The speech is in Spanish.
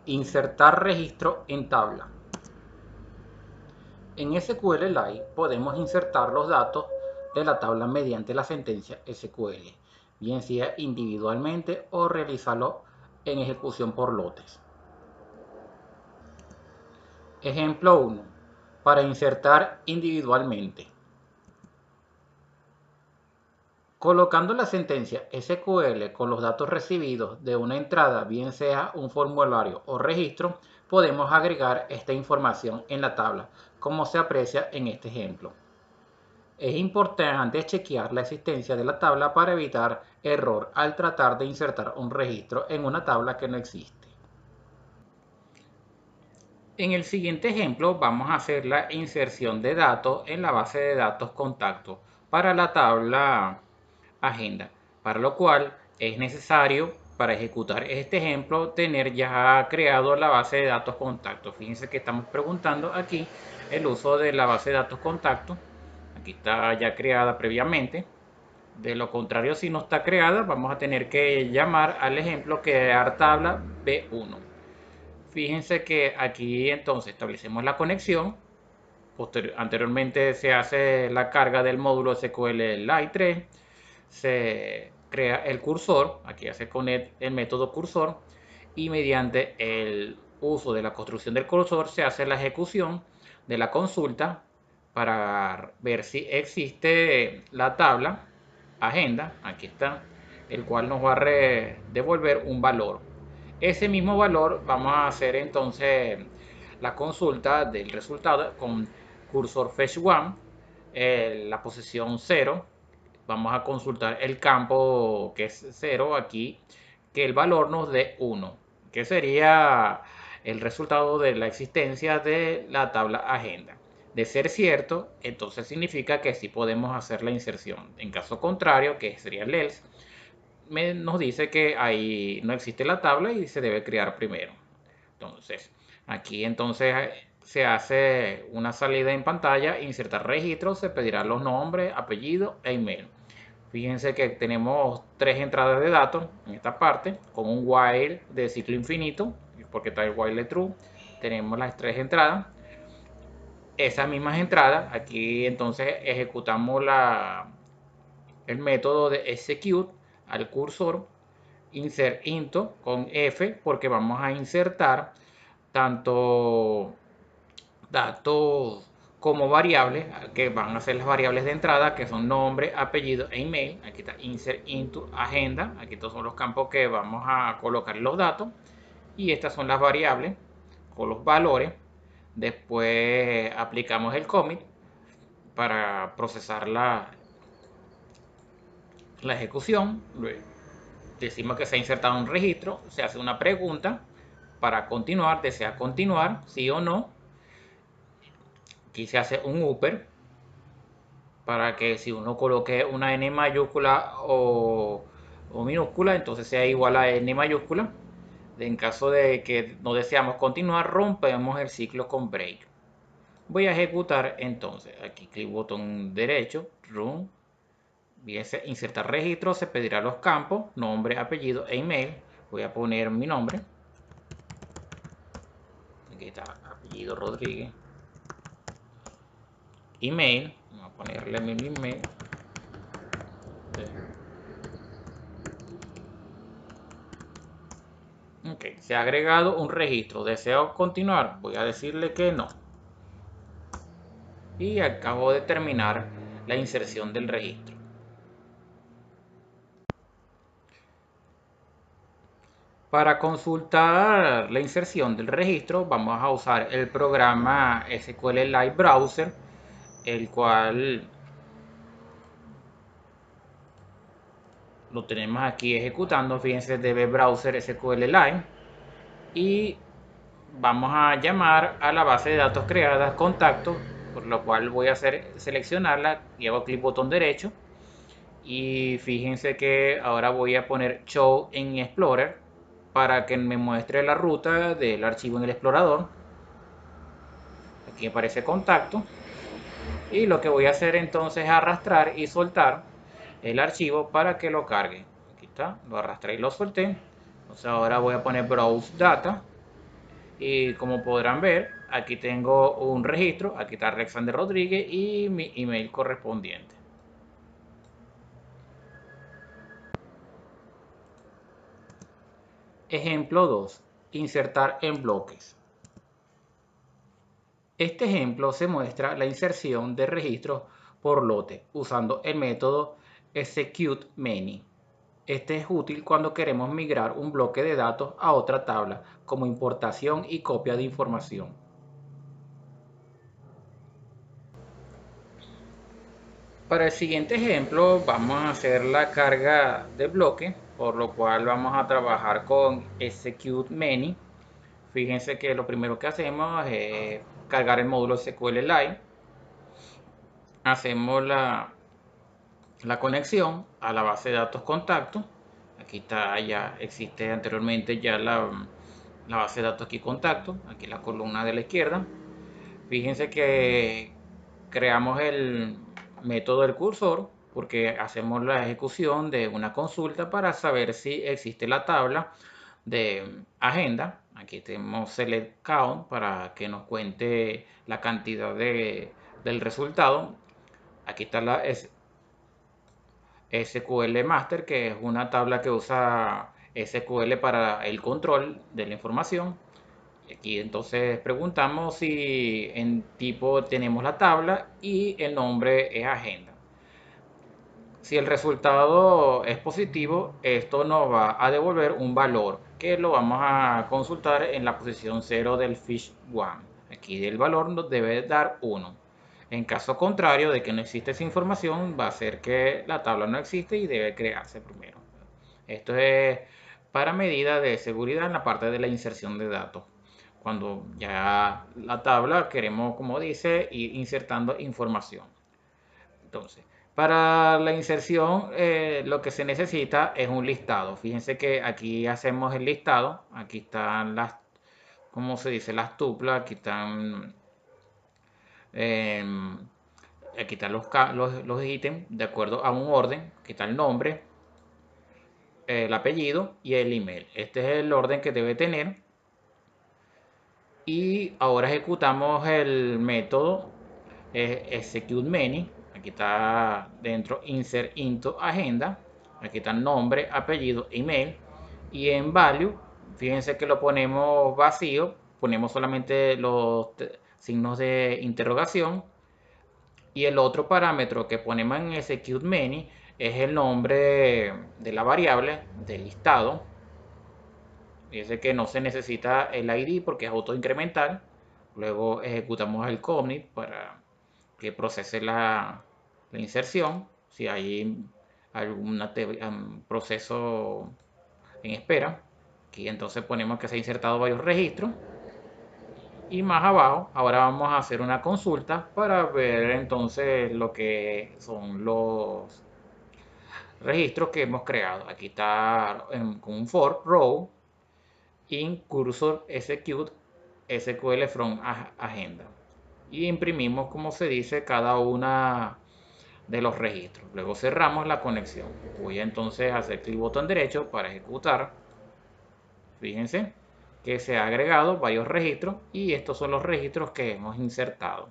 Insertar registro en tabla. En SQLite podemos insertar los datos de la tabla mediante la sentencia SQL, bien sea individualmente o realizarlo en ejecución por lotes. Ejemplo 1. Para insertar individualmente. Colocando la sentencia SQL con los datos recibidos de una entrada, bien sea un formulario o registro, podemos agregar esta información en la tabla, como se aprecia en este ejemplo. Es importante chequear la existencia de la tabla para evitar error al tratar de insertar un registro en una tabla que no existe. En el siguiente ejemplo vamos a hacer la inserción de datos en la base de datos contacto para la tabla agenda, para lo cual es necesario, para ejecutar este ejemplo, tener ya creado la base de datos contacto. Fíjense que estamos preguntando aquí el uso de la base de datos contacto. Aquí está ya creada previamente. De lo contrario, si no está creada, vamos a tener que llamar al ejemplo crear tabla B1. Fíjense que aquí entonces establecemos la conexión. Anteriormente se hace la carga del módulo SQLite 3. Se crea el cursor. Aquí hace con el método cursor. Y mediante el uso de la construcción del cursor se hace la ejecución de la consulta para ver si existe la tabla agenda. Aquí está. El cual nos va a devolver un valor. Ese mismo valor vamos a hacer entonces la consulta del resultado con cursor fetch 1, la posición 0. Vamos a consultar el campo que es 0 aquí, que el valor nos dé 1, que sería el resultado de la existencia de la tabla agenda. De ser cierto, entonces significa que sí podemos hacer la inserción. En caso contrario, que sería el else, nos dice que ahí no existe la tabla y se debe crear primero. Entonces, aquí entonces se hace una salida en pantalla, insertar registros, se pedirán los nombres, apellido e email. Fíjense que tenemos 3 entradas de datos en esta parte, con un while de ciclo infinito, porque está el while true. Tenemos las 3 entradas. Esas mismas entradas, aquí entonces ejecutamos el método de execute al cursor, insert into con F, porque vamos a insertar tanto datos como variables, que van a ser las variables de entrada, que son nombre, apellido e email. Aquí está insert into agenda. Aquí estos son los campos que vamos a colocar los datos. Y estas son las variables con los valores. Después aplicamos el commit para procesar la ejecución. Decimos que se ha insertado un registro, se hace una pregunta para continuar, desea continuar, sí o no. Aquí se hace un upper para que si uno coloque una n mayúscula o minúscula, entonces sea igual a n mayúscula. En caso de que no deseamos continuar, rompemos el ciclo con break. Voy a ejecutar entonces, aquí clic botón derecho, run. Insertar registro, se pedirá los campos, nombre, apellido e email. Voy a poner mi nombre. Aquí está, apellido Rodríguez. Email, vamos a ponerle mi email. Ok, se ha agregado un registro. ¿Deseo continuar? Voy a decirle que no. Y acabo de terminar la inserción del registro. Para consultar la inserción del registro vamos a usar el programa SQLite Browser, el cual lo tenemos aquí ejecutando. Fíjense, db browser SQLite. Y vamos a llamar a la base de datos creada contacto, por lo cual voy a seleccionarla y hago clic botón derecho. Y fíjense que ahora voy a poner show en Explorer para que me muestre la ruta del archivo en el explorador. Aquí aparece contacto. Y lo que voy a hacer entonces es arrastrar y soltar el archivo para que lo cargue. Aquí está, lo arrastré y lo solté. Entonces ahora voy a poner browse data Y como podrán ver, aquí tengo un registro, aquí está Alexander Rodríguez y mi email correspondiente. Ejemplo 2. Insertar en bloques. Este ejemplo se muestra la inserción de registros por lote usando el método executeMany. Este es útil cuando queremos migrar un bloque de datos a otra tabla, como importación y copia de información. Para el siguiente ejemplo vamos a hacer la carga de bloque, por lo cual vamos a trabajar con executeMany. Fíjense que lo primero que hacemos es cargar el módulo SQLite. Hacemos la conexión a la base de datos contacto. Aquí está, ya existe anteriormente ya la base de datos aquí contacto. Aquí la columna de la izquierda. Fíjense que creamos el método del cursor porque hacemos la ejecución de una consulta para saber si existe la tabla de agenda. Aquí tenemos select count para que nos cuente la cantidad del resultado. Aquí está la SQL Master, que es una tabla que usa SQL para el control de la información. Aquí entonces preguntamos si en tipo tenemos la tabla y el nombre es agenda. Si el resultado es positivo, esto nos va a devolver un valor que lo vamos a consultar en la posición 0 del fish 1. Aquí el valor nos debe dar 1. En caso contrario de que no existe esa información, va a ser que la tabla no existe y debe crearse primero. Esto es para medida de seguridad en la parte de la inserción de datos. Cuando ya la tabla queremos, como dice, ir insertando información. Entonces, para la inserción, lo que se necesita es un listado. Fíjense que aquí hacemos el listado. Aquí están las, ¿cómo se dice? Las tuplas. Aquí están, eh, aquí están los ítems de acuerdo a un orden. Aquí está el nombre, el apellido y el email. Este es el orden que debe tener. Y ahora ejecutamos el método executeMany. Aquí está dentro insert into agenda. Aquí está nombre, apellido, email. Y en value, fíjense que lo ponemos vacío. Ponemos solamente los signos de interrogación. Y el otro parámetro que ponemos en executeMany es el nombre de la variable del listado. Fíjense que no se necesita el ID porque es autoincremental. Luego ejecutamos el commit para que procese la inserción. Si hay algún proceso en espera. Aquí entonces ponemos que se ha insertado varios registros. Y más abajo, ahora vamos a hacer una consulta para ver entonces lo que son los registros que hemos creado. Aquí está con un for row in cursor execute SQL from agenda. Y imprimimos, como se dice, cada una de los registros. Luego cerramos la conexión. Voy a entonces hacer clic botón derecho para ejecutar. Fíjense que se ha agregado varios registros y estos son los registros que hemos insertado.